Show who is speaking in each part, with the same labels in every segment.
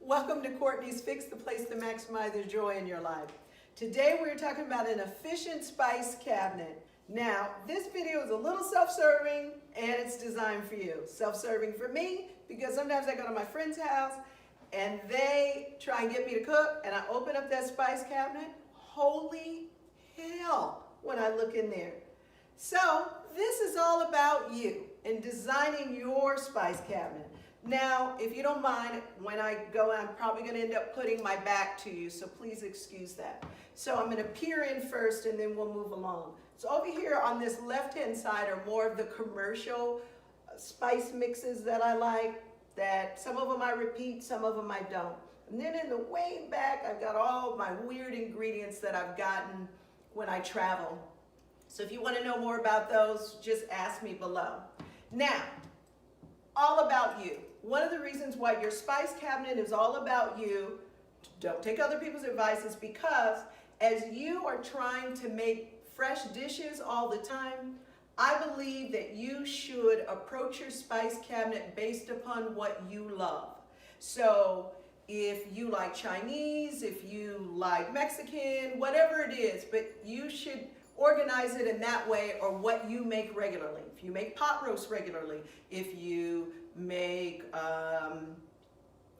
Speaker 1: Welcome to Courtney's Fix, the place to maximize the joy in your life. Today we're talking about an efficient spice cabinet. Now, this video is a little self-serving and it's designed for you. Self-serving for me because sometimes I go to my friend's house and they try and get me to cook and I open up that spice cabinet. Holy hell when I look in there. So this is all about you and designing your spice cabinet. Now, if you don't mind, when I go, I'm probably going to end up putting my back to you, so please excuse that. So I'm going to peer in first and then we'll move along. So over here on this left-hand side are more of the commercial spice mixes that I like, that some of them I repeat, some of them I don't. And then in the way back, I've got all my weird ingredients that I've gotten when I travel. So if you want to know more about those, just ask me below. Now, all about you. One of the reasons why your spice cabinet is all about you, don't take other people's advice, is because as you are trying to make fresh dishes all the time, I believe that you should approach your spice cabinet based upon what you love. So if you like Chinese, if you like Mexican, whatever it is, but you should organize it in that way, or what you make regularly. If you make pot roast regularly, if you make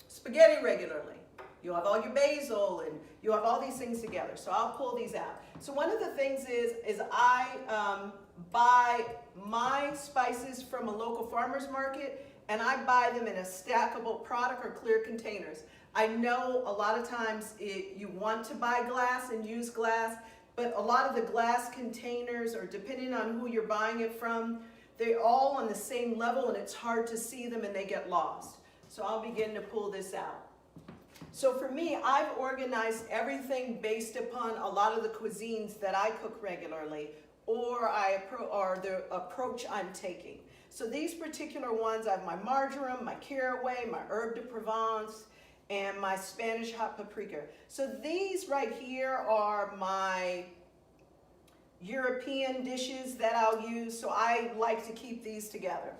Speaker 1: spaghetti regularly, you have all your basil and you have all these things together. So I'll pull these out. So one of the things is I buy my spices from a local farmer's market, and I buy them in a stackable product or clear containers. I know a lot of times you want to buy glass and use glass, but a lot of the glass containers, or depending on who you're buying it from, they're all on the same level and it's hard to see them and they get lost. So I'll begin to pull this out. So for me, I've organized everything based upon a lot of the cuisines that I cook regularly, or the approach I'm taking. So these particular ones, I have my marjoram, my caraway, my herb de Provence, and my Spanish hot paprika. So these right here are my European dishes that I'll use, so I like to keep these together.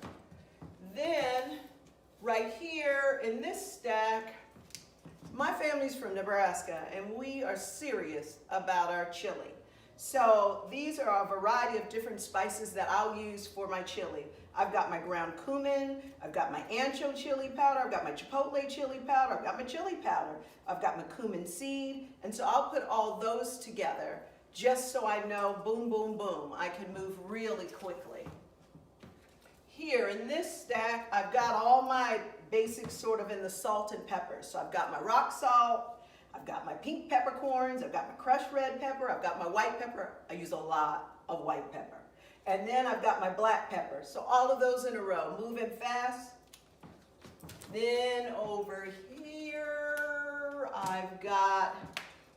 Speaker 1: Then, right here in this stack, my family's from Nebraska, and we are serious about our chili. So these are a variety of different spices that I'll use for my chili. I've got my ground cumin, I've got my ancho chili powder, I've got my chipotle chili powder, I've got my chili powder, I've got my cumin seed, and so I'll put all those together just so I know, boom, boom, boom, I can move really quickly. Here in this stack, I've got all my basics sort of in the salt and pepper. So I've got my rock salt, I've got my pink peppercorns, I've got my crushed red pepper, I've got my white pepper. I use a lot of white pepper. And then I've got my black pepper. So all of those in a row, moving fast. Then over here, I've got,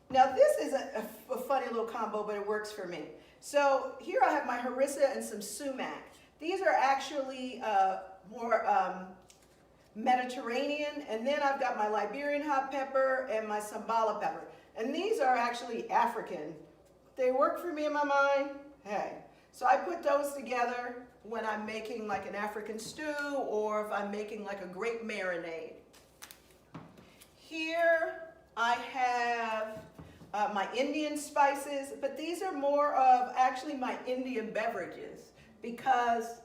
Speaker 1: now this is a funny little combo, but it works for me. So here I have my harissa and some sumac. These are actually more Mediterranean, and then I've got my Liberian hot pepper and my Sambala pepper. And these are actually African. They work for me in my mind, hey. So I put those together when I'm making like an African stew, or if I'm making like a grape marinade. Here I have my Indian spices, but these are more of actually my Indian beverages, because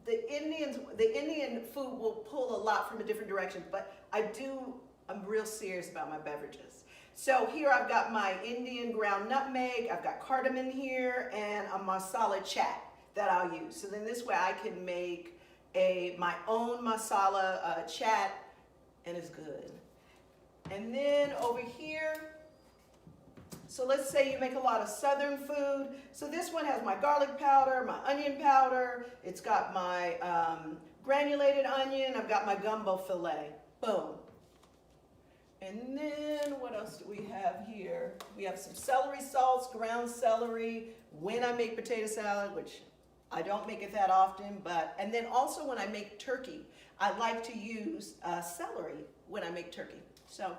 Speaker 1: the Indian food will pull a lot from a different direction, but I'm real serious about my beverages. So here I've got my Indian ground nutmeg, I've got cardamom here, and a masala chat that I'll use. So then this way I can make my own masala chat, and it's good. And then over here, so let's say you make a lot of southern food. So this one has my garlic powder, my onion powder, it's got my granulated onion, I've got my gumbo filet. Boom. And then what else do we have here? We have some celery salts, ground celery, when I make potato salad, which I don't make it that often, and then also when I make turkey, I like to use celery when I make turkey. So,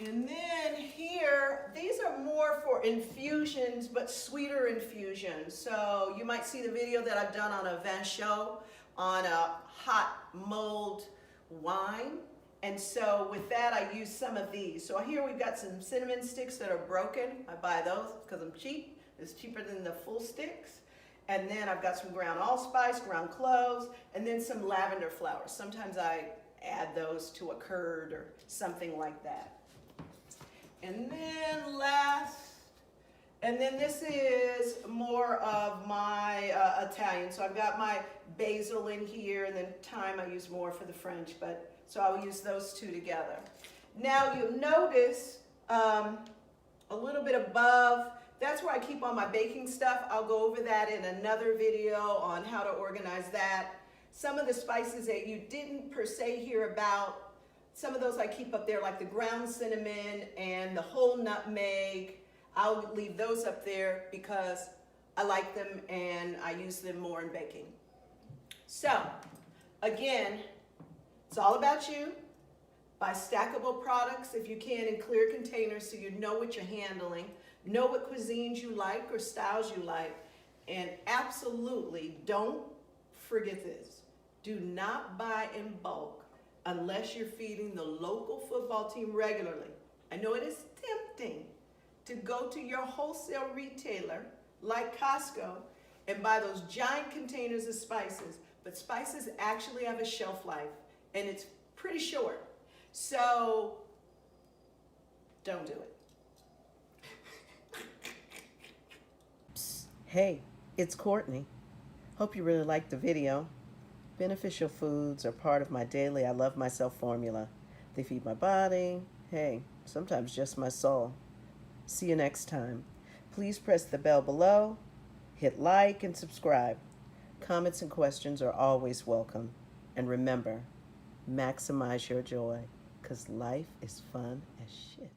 Speaker 1: and then here, these are more for infusions, but sweeter infusions. So you might see the video that I've done on a vin chaud on a hot mulled wine. And so with that, I use some of these. So here we've got some cinnamon sticks that are broken. I buy those because I'm cheap. It's cheaper than the full sticks. And then I've got some ground allspice, ground cloves, and then some lavender flowers. Sometimes I add those to a curd or something like that. And then this is more of my Italian. So I've got my basil in here, and then thyme I use more for the French, but so I'll use those two together. Now you'll notice a little bit above, that's where I keep all my baking stuff. I'll go over that in another video on how to organize that. Some of the spices that you didn't per se hear about, some of those I keep up there, like the ground cinnamon and the whole nutmeg. I'll leave those up there because I like them and I use them more in baking. So, again, it's all about you. Buy stackable products if you can in clear containers so you know what you're handling, know what cuisines you like or styles you like, and absolutely don't forget this. Do not buy in bulk unless you're feeding the local football team regularly. I know it is tempting to go to your wholesale retailer like Costco and buy those giant containers of spices, but spices actually have a shelf life and it's pretty short. So don't do it.
Speaker 2: Hey, it's Courtney. Hope you really liked the video. Beneficial foods are part of my daily I Love Myself formula. They feed my body, hey, sometimes just my soul. See you next time. Please press the bell below, hit like and subscribe. Comments and questions are always welcome. And remember, maximize your joy, 'cause life is fun as shit.